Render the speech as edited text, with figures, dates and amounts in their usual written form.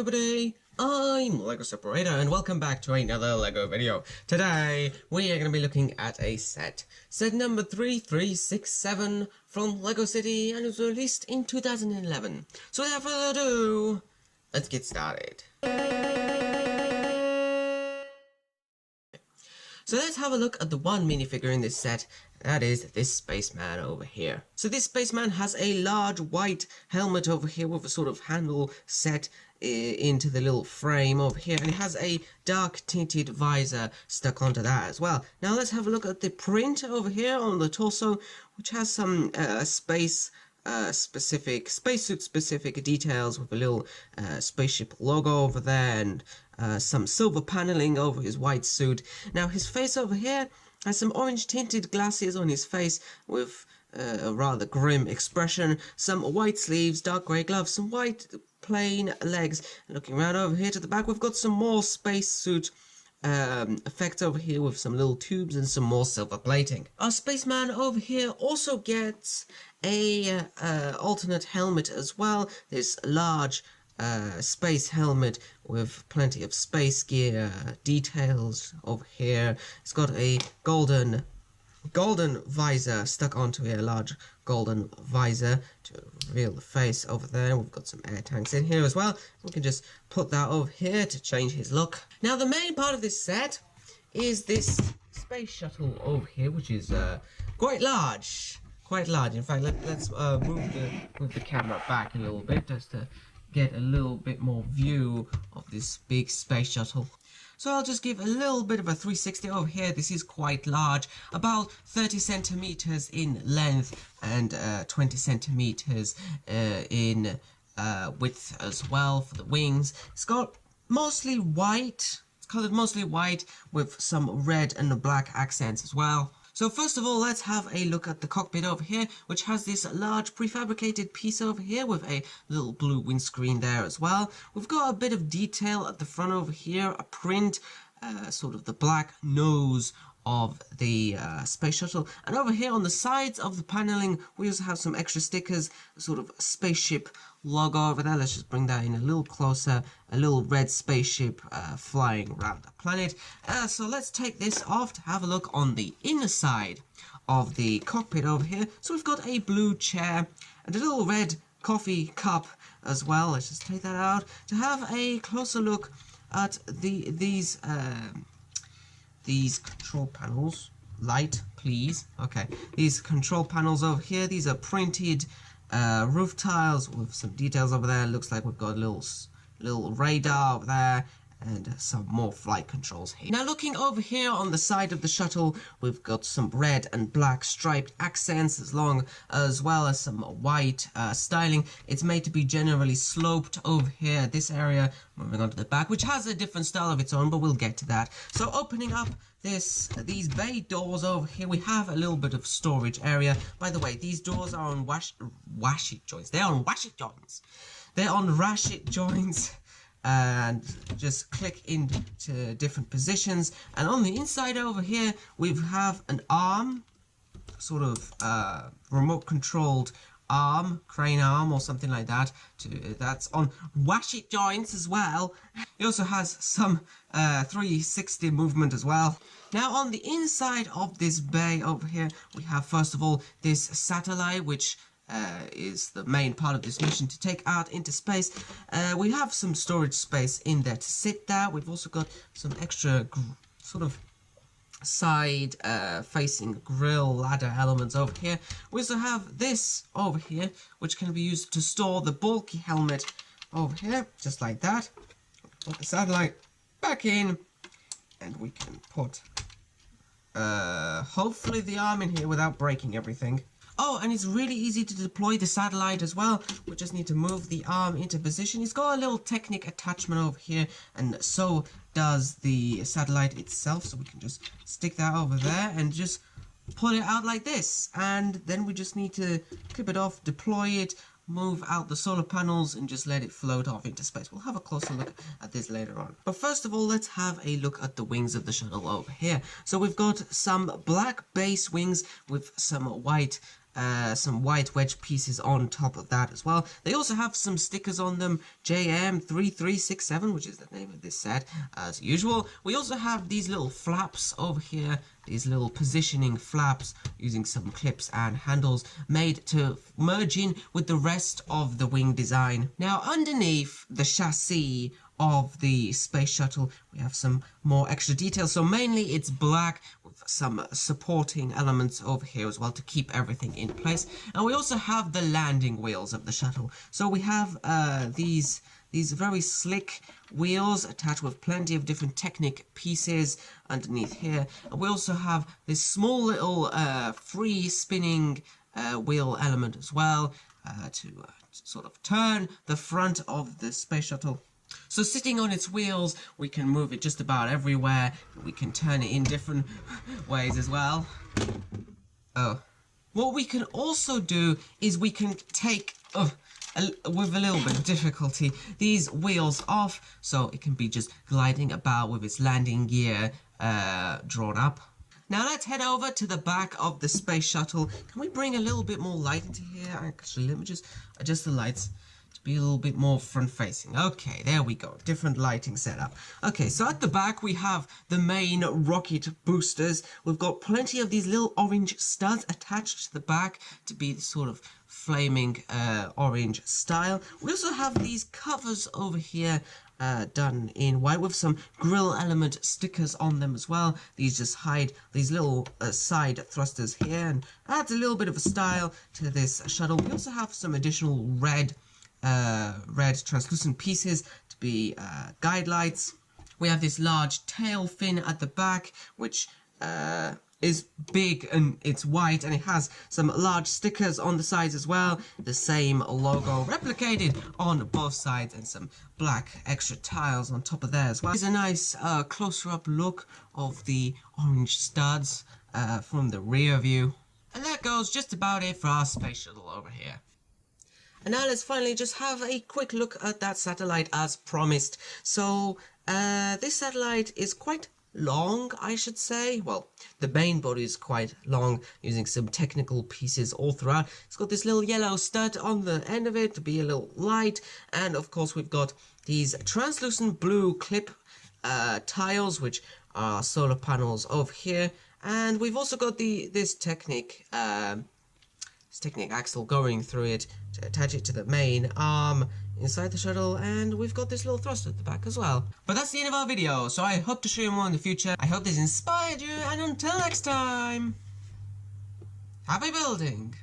everybody, I'm LEGO Separator and welcome back to another LEGO video. Today we are going to be looking at a set number 3367 from LEGO City, and it was released in 2011. So without further ado, let's get started. So let's have a look at the one minifigure in this set, that is this spaceman over here. So this spaceman has a large white helmet over here with a sort of handle set into the little frame over here, and it has a dark tinted visor stuck onto that as well. Now let's have a look at the print over here on the torso, which has some spacesuit specific details with a little spaceship logo over there, and some silver paneling over his white suit. Now his face over here has some orange tinted glasses on his face with a rather grim expression, some white sleeves, dark grey gloves, some white plain legs. Looking around over here to the back, we've got some more spacesuit effects over here with some little tubes and some more silver plating. Our spaceman over here also gets a alternate helmet as well. This large space helmet with plenty of space gear details over here. It's got a golden visor stuck onto a large golden visor to reveal the face over there. We've got some air tanks in here as well. We can just put that over here to change his look. Now the main part of this set is this space shuttle over here, which is quite large. In fact, let's move the camera back a little bit just to get a little bit more view of this big space shuttle. So I'll just give a little bit of a 360 over here. This is quite large, about 30 centimeters in length and 20 centimeters in width as well for the wings. It's got mostly white. It's colored mostly white with some red and black accents as well. So first of all, let's have a look at the cockpit over here, which has this large prefabricated piece over here with a little blue windscreen there as well. We've got a bit of detail at the front over here, a print, sort of the black nose of the space shuttle, and over here on the sides of the paneling we also have some extra stickers, a sort of spaceship logo over there. Let's just bring that in a little closer, a little red spaceship flying around the planet. So let's take this off to have a look on the inner side of the cockpit over here. So we've got a blue chair and a little red coffee cup as well. Let's just take that out to have a closer look at these control panels. Light, please. Okay, these control panels over here, these are printed roof tiles with some details over there. Looks like we've got a little radar over there and some more flight controls here. Now looking over here on the side of the shuttle, we've got some red and black striped accents as well as some white styling. It's made to be generally sloped over here, this area. Moving on to the back, which has a different style of its own, but we'll get to that. So opening up these bay doors over here, we have a little bit of storage area. By the way, these doors are on ratchet joints. They're on ratchet joints. They're on ratchet joints. And just click into different positions, and on the inside over here we have an arm, sort of remote controlled arm, crane arm or something like that, that's on ratchet joints as well. It also has some 360 movement as well. Now on the inside of this bay over here we have first of all this satellite, which is the main part of this mission, to take out into space. We have some storage space in there to sit there. We've also got some extra sort of side facing grill ladder elements over here. We also have this over here, which can be used to store the bulky helmet over here, just like that. Put the satellite back in, and we can put hopefully the arm in here without breaking everything. Oh, and it's really easy to deploy the satellite as well. We just need to move the arm into position. It's got a little Technic attachment over here, and so does the satellite itself. So we can just stick that over there and just pull it out like this. And then we just need to clip it off, deploy it, move out the solar panels, and just let it float off into space. We'll have a closer look at this later on. But first of all, let's have a look at the wings of the shuttle over here. So we've got some black base wings with some white some white wedge pieces on top of that as well. They also have some stickers on them, JM3367, which is the name of this set, as usual. We also have these little flaps over here, these little positioning flaps using some clips and handles made to merge in with the rest of the wing design. Now, underneath the chassis of the space shuttle, we have some more extra details. So mainly it's black with some supporting elements over here as well to keep everything in place. And we also have the landing wheels of the shuttle. So we have these very slick wheels attached with plenty of different Technic pieces underneath here. And we also have this small little free spinning wheel element as well to sort of turn the front of the space shuttle. So sitting on its wheels, we can move it just about everywhere. We can turn it in different ways as well. Oh. What we can also do is we can take, with a little bit of difficulty, these wheels off, so it can be just gliding about with its landing gear drawn up. Now let's head over to the back of the space shuttle. Can we bring a little bit more light into here? Actually, let me just adjust the lights to be a little bit more front-facing. Okay, there we go. Different lighting setup. Okay, so at the back we have the main rocket boosters. We've got plenty of these little orange studs attached to the back to be the sort of flaming orange style. We also have these covers over here done in white with some grill element stickers on them as well. These just hide these little side thrusters here and adds a little bit of a style to this shuttle. We also have some additional red translucent pieces to be guide lights. We have this large tail fin at the back, which is big and it's white, and it has some large stickers on the sides as well. The same logo replicated on both sides and some black extra tiles on top of there as well. Here's a nice closer up look of the orange studs from the rear view. And that goes just about it for our space shuttle over here. And now let's finally just have a quick look at that satellite as promised. So this satellite is quite long, I should say. Well, the main body is quite long, using some technical pieces all throughout. It's got this little yellow stud on the end of it to be a little light, and of course we've got these translucent blue clip tiles, which are solar panels over here, and we've also got this Technic axle going through it to attach it to the main arm inside the shuttle, and we've got this little thruster at the back as well. But that's the end of our video, so I hope to show you more in the future. I hope this inspired you, and until next time, happy building!